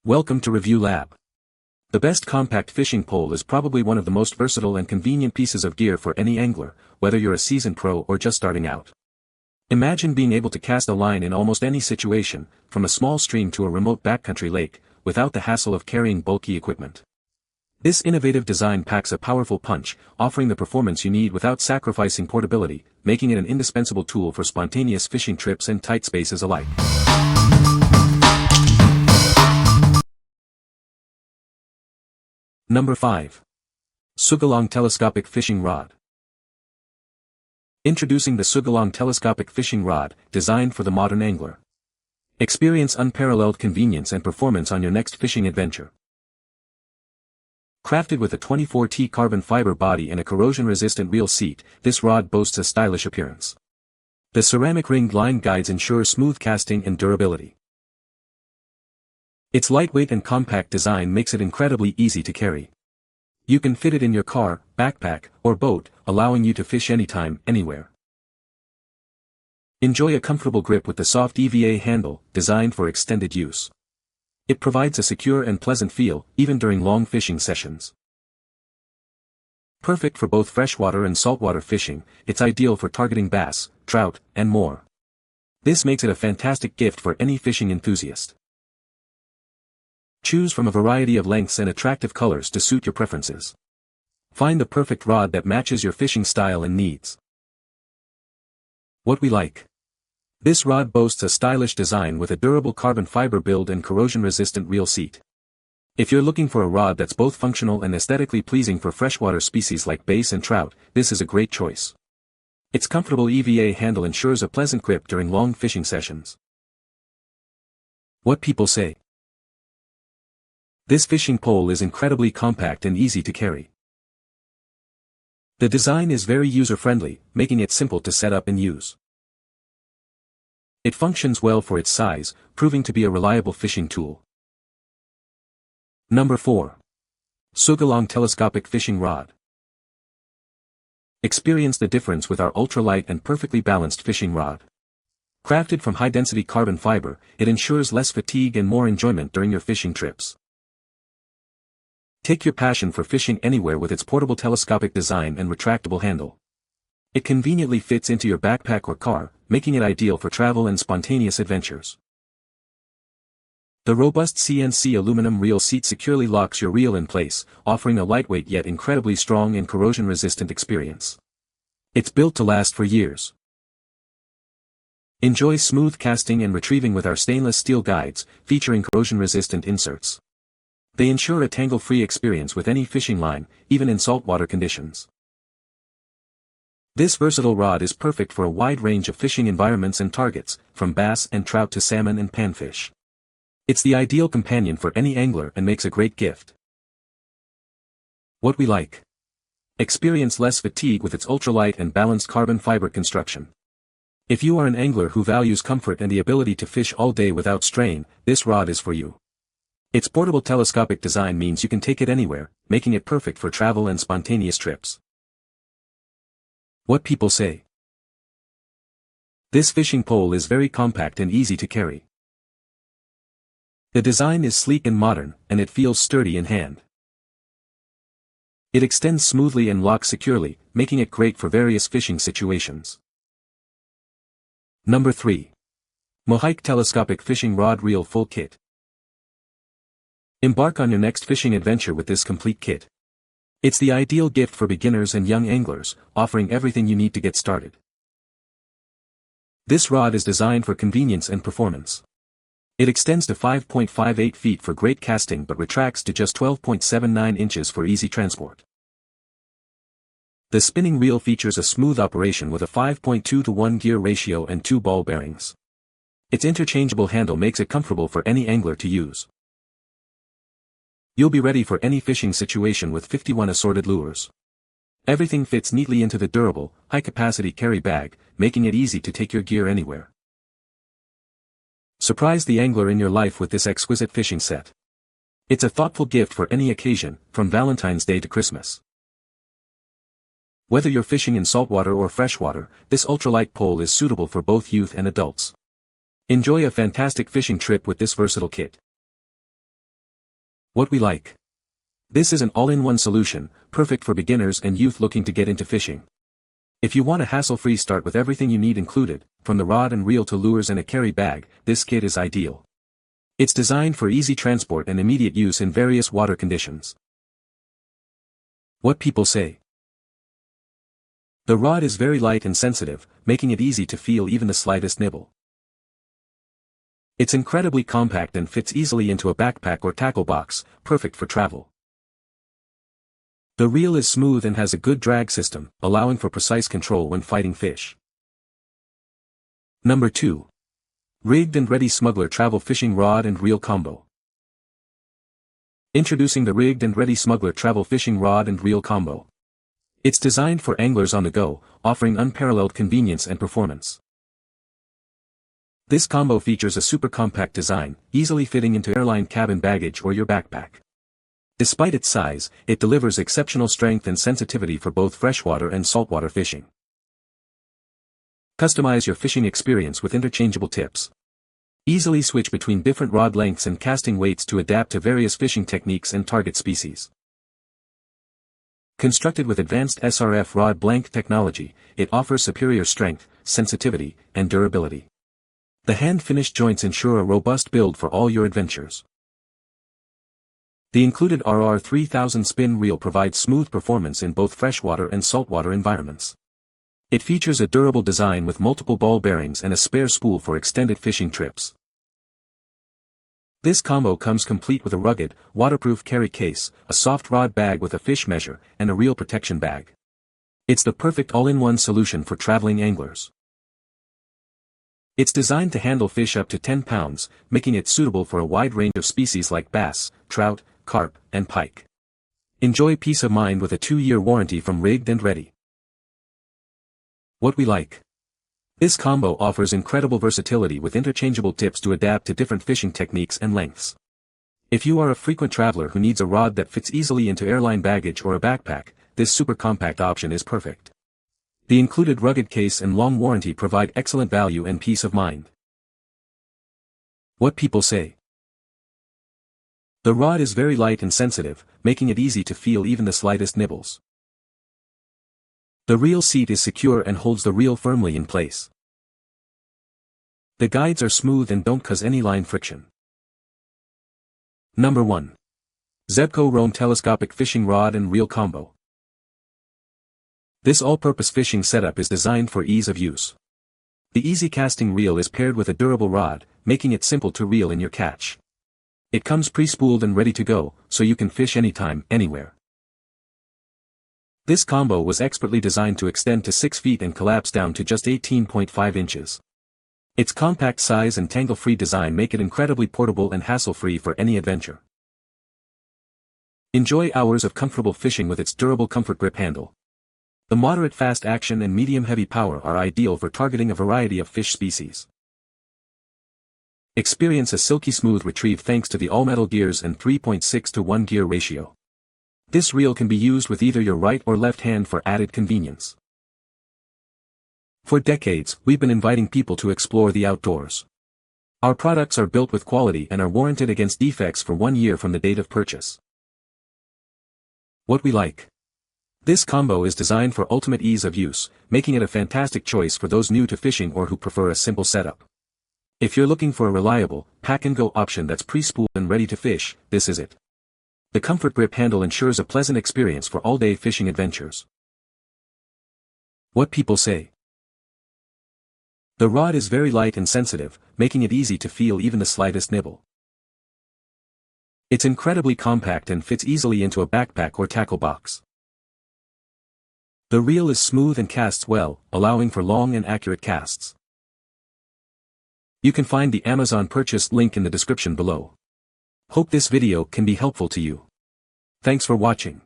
Welcome to Review Lab. The best compact fishing pole is probably one of the most versatile and convenient pieces of gear for any angler, whether you're a seasoned pro or just starting out. Imagine being able to cast a line in almost any situation, from a small stream to a remote backcountry lake, without the hassle of carrying bulky equipment. This innovative design packs a powerful punch, offering the performance you need without sacrificing portability, making it an indispensable tool for spontaneous fishing trips and tight spaces alike. Number 5. Sougayilang Telescopic Fishing Rod. Introducing the Sougayilang Telescopic Fishing Rod, designed for the modern angler. Experience unparalleled convenience and performance on your next fishing adventure. Crafted with a 24T carbon fiber body and a corrosion-resistant reel seat, this rod boasts a stylish appearance. The ceramic ringed line guides ensure smooth casting and durability. Its lightweight and compact design makes it incredibly easy to carry. You can fit it in your car, backpack, or boat, allowing you to fish anytime, anywhere. Enjoy a comfortable grip with the soft EVA handle, designed for extended use. It provides a secure and pleasant feel, even during long fishing sessions. Perfect for both freshwater and saltwater fishing, it's ideal for targeting bass, trout, and more. This makes it a fantastic gift for any fishing enthusiast. Choose from a variety of lengths and attractive colors to suit your preferences. Find the perfect rod that matches your fishing style and needs. What we like. This rod boasts a stylish design with a durable carbon fiber build and corrosion-resistant reel seat. If you're looking for a rod that's both functional and aesthetically pleasing for freshwater species like bass and trout, this is a great choice. Its comfortable EVA handle ensures a pleasant grip during long fishing sessions. What people say. This fishing pole is incredibly compact and easy to carry. The design is very user-friendly, making it simple to set up and use. It functions well for its size, proving to be a reliable fishing tool. Number 4. Sougayilang Telescopic Fishing Rod. Experience the difference with our ultralight and perfectly balanced fishing rod. Crafted from high-density carbon fiber, it ensures less fatigue and more enjoyment during your fishing trips. Take your passion for fishing anywhere with its portable telescopic design and retractable handle. It conveniently fits into your backpack or car, making it ideal for travel and spontaneous adventures. The robust CNC aluminum reel seat securely locks your reel in place, offering a lightweight yet incredibly strong and corrosion-resistant experience. It's built to last for years. Enjoy smooth casting and retrieving with our stainless steel guides, featuring corrosion-resistant inserts. They ensure a tangle-free experience with any fishing line, even in saltwater conditions. This versatile rod is perfect for a wide range of fishing environments and targets, from bass and trout to salmon and panfish. It's the ideal companion for any angler and makes a great gift. What we like. Experience less fatigue with its ultralight and balanced carbon fiber construction. If you are an angler who values comfort and the ability to fish all day without strain, this rod is for you. Its portable telescopic design means you can take it anywhere, making it perfect for travel and spontaneous trips. What people say. This fishing pole is very compact and easy to carry. The design is sleek and modern, and it feels sturdy in hand. It extends smoothly and locks securely, making it great for various fishing situations. Number 3. Mouhike Telescopic Fishing Rod Reel Full Kit. Embark on your next fishing adventure with this complete kit. It's the ideal gift for beginners and young anglers, offering everything you need to get started. This rod is designed for convenience and performance. It extends to 5.58 feet for great casting but retracts to just 12.79 inches for easy transport. The spinning reel features a smooth operation with a 5.2:1 gear ratio and 2 ball bearings. Its interchangeable handle makes it comfortable for any angler to use. You'll be ready for any fishing situation with 51 assorted lures. Everything fits neatly into the durable, high-capacity carry bag, making it easy to take your gear anywhere. Surprise the angler in your life with this exquisite fishing set. It's a thoughtful gift for any occasion, from Valentine's Day to Christmas. Whether you're fishing in saltwater or freshwater, this ultralight pole is suitable for both youth and adults. Enjoy a fantastic fishing trip with this versatile kit. What we like. This is an all-in-one solution, perfect for beginners and youth looking to get into fishing. If you want a hassle-free start with everything you need included, from the rod and reel to lures and a carry bag, this kit is ideal. It's designed for easy transport and immediate use in various water conditions. What people say. The rod is very light and sensitive, making it easy to feel even the slightest nibble. It's incredibly compact and fits easily into a backpack or tackle box, perfect for travel. The reel is smooth and has a good drag system, allowing for precise control when fighting fish. Number 2. Rigged and Ready Smuggler Travel Fishing Rod and Reel Combo. Introducing the Rigged and Ready Smuggler Travel Fishing Rod and Reel Combo. It's designed for anglers on the go, offering unparalleled convenience and performance. This combo features a super compact design, easily fitting into airline cabin baggage or your backpack. Despite its size, it delivers exceptional strength and sensitivity for both freshwater and saltwater fishing. Customize your fishing experience with interchangeable tips. Easily switch between different rod lengths and casting weights to adapt to various fishing techniques and target species. Constructed with advanced SRF rod blank technology, it offers superior strength, sensitivity, and durability. The hand-finished joints ensure a robust build for all your adventures. The included RR3000 spin reel provides smooth performance in both freshwater and saltwater environments. It features a durable design with multiple ball bearings and a spare spool for extended fishing trips. This combo comes complete with a rugged, waterproof carry case, a soft rod bag with a fish measure, and a reel protection bag. It's the perfect all-in-one solution for traveling anglers. It's designed to handle fish up to 10 pounds, making it suitable for a wide range of species like bass, trout, carp, and pike. Enjoy peace of mind with a 2-year warranty from Rigged and Ready. What we like. This combo offers incredible versatility with interchangeable tips to adapt to different fishing techniques and lengths. If you are a frequent traveler who needs a rod that fits easily into airline baggage or a backpack, this super compact option is perfect. The included rugged case and long warranty provide excellent value and peace of mind. What people say. The rod is very light and sensitive, making it easy to feel even the slightest nibbles. The reel seat is secure and holds the reel firmly in place. The guides are smooth and don't cause any line friction. Number 1. Zebco Roam Telescopic Fishing Rod and Reel Combo. This all-purpose fishing setup is designed for ease of use. The easy casting reel is paired with a durable rod, making it simple to reel in your catch. It comes pre-spooled and ready to go, so you can fish anytime, anywhere. This combo was expertly designed to extend to 6 feet and collapse down to just 18.5 inches. Its compact size and tangle-free design make it incredibly portable and hassle-free for any adventure. Enjoy hours of comfortable fishing with its durable comfort grip handle. The moderate fast action and medium heavy power are ideal for targeting a variety of fish species. Experience a silky smooth retrieve thanks to the all-metal gears and 3.6:1 gear ratio. This reel can be used with either your right or left hand for added convenience. For decades, we've been inviting people to explore the outdoors. Our products are built with quality and are warranted against defects for 1 year from the date of purchase. What we like. This combo is designed for ultimate ease of use, making it a fantastic choice for those new to fishing or who prefer a simple setup. If you're looking for a reliable, pack-and-go option that's pre-spooled and ready to fish, this is it. The comfort grip handle ensures a pleasant experience for all-day fishing adventures. What people say. The rod is very light and sensitive, making it easy to feel even the slightest nibble. It's incredibly compact and fits easily into a backpack or tackle box. The reel is smooth and casts well, allowing for long and accurate casts. You can find the Amazon purchase link in the description below. Hope this video can be helpful to you. Thanks for watching.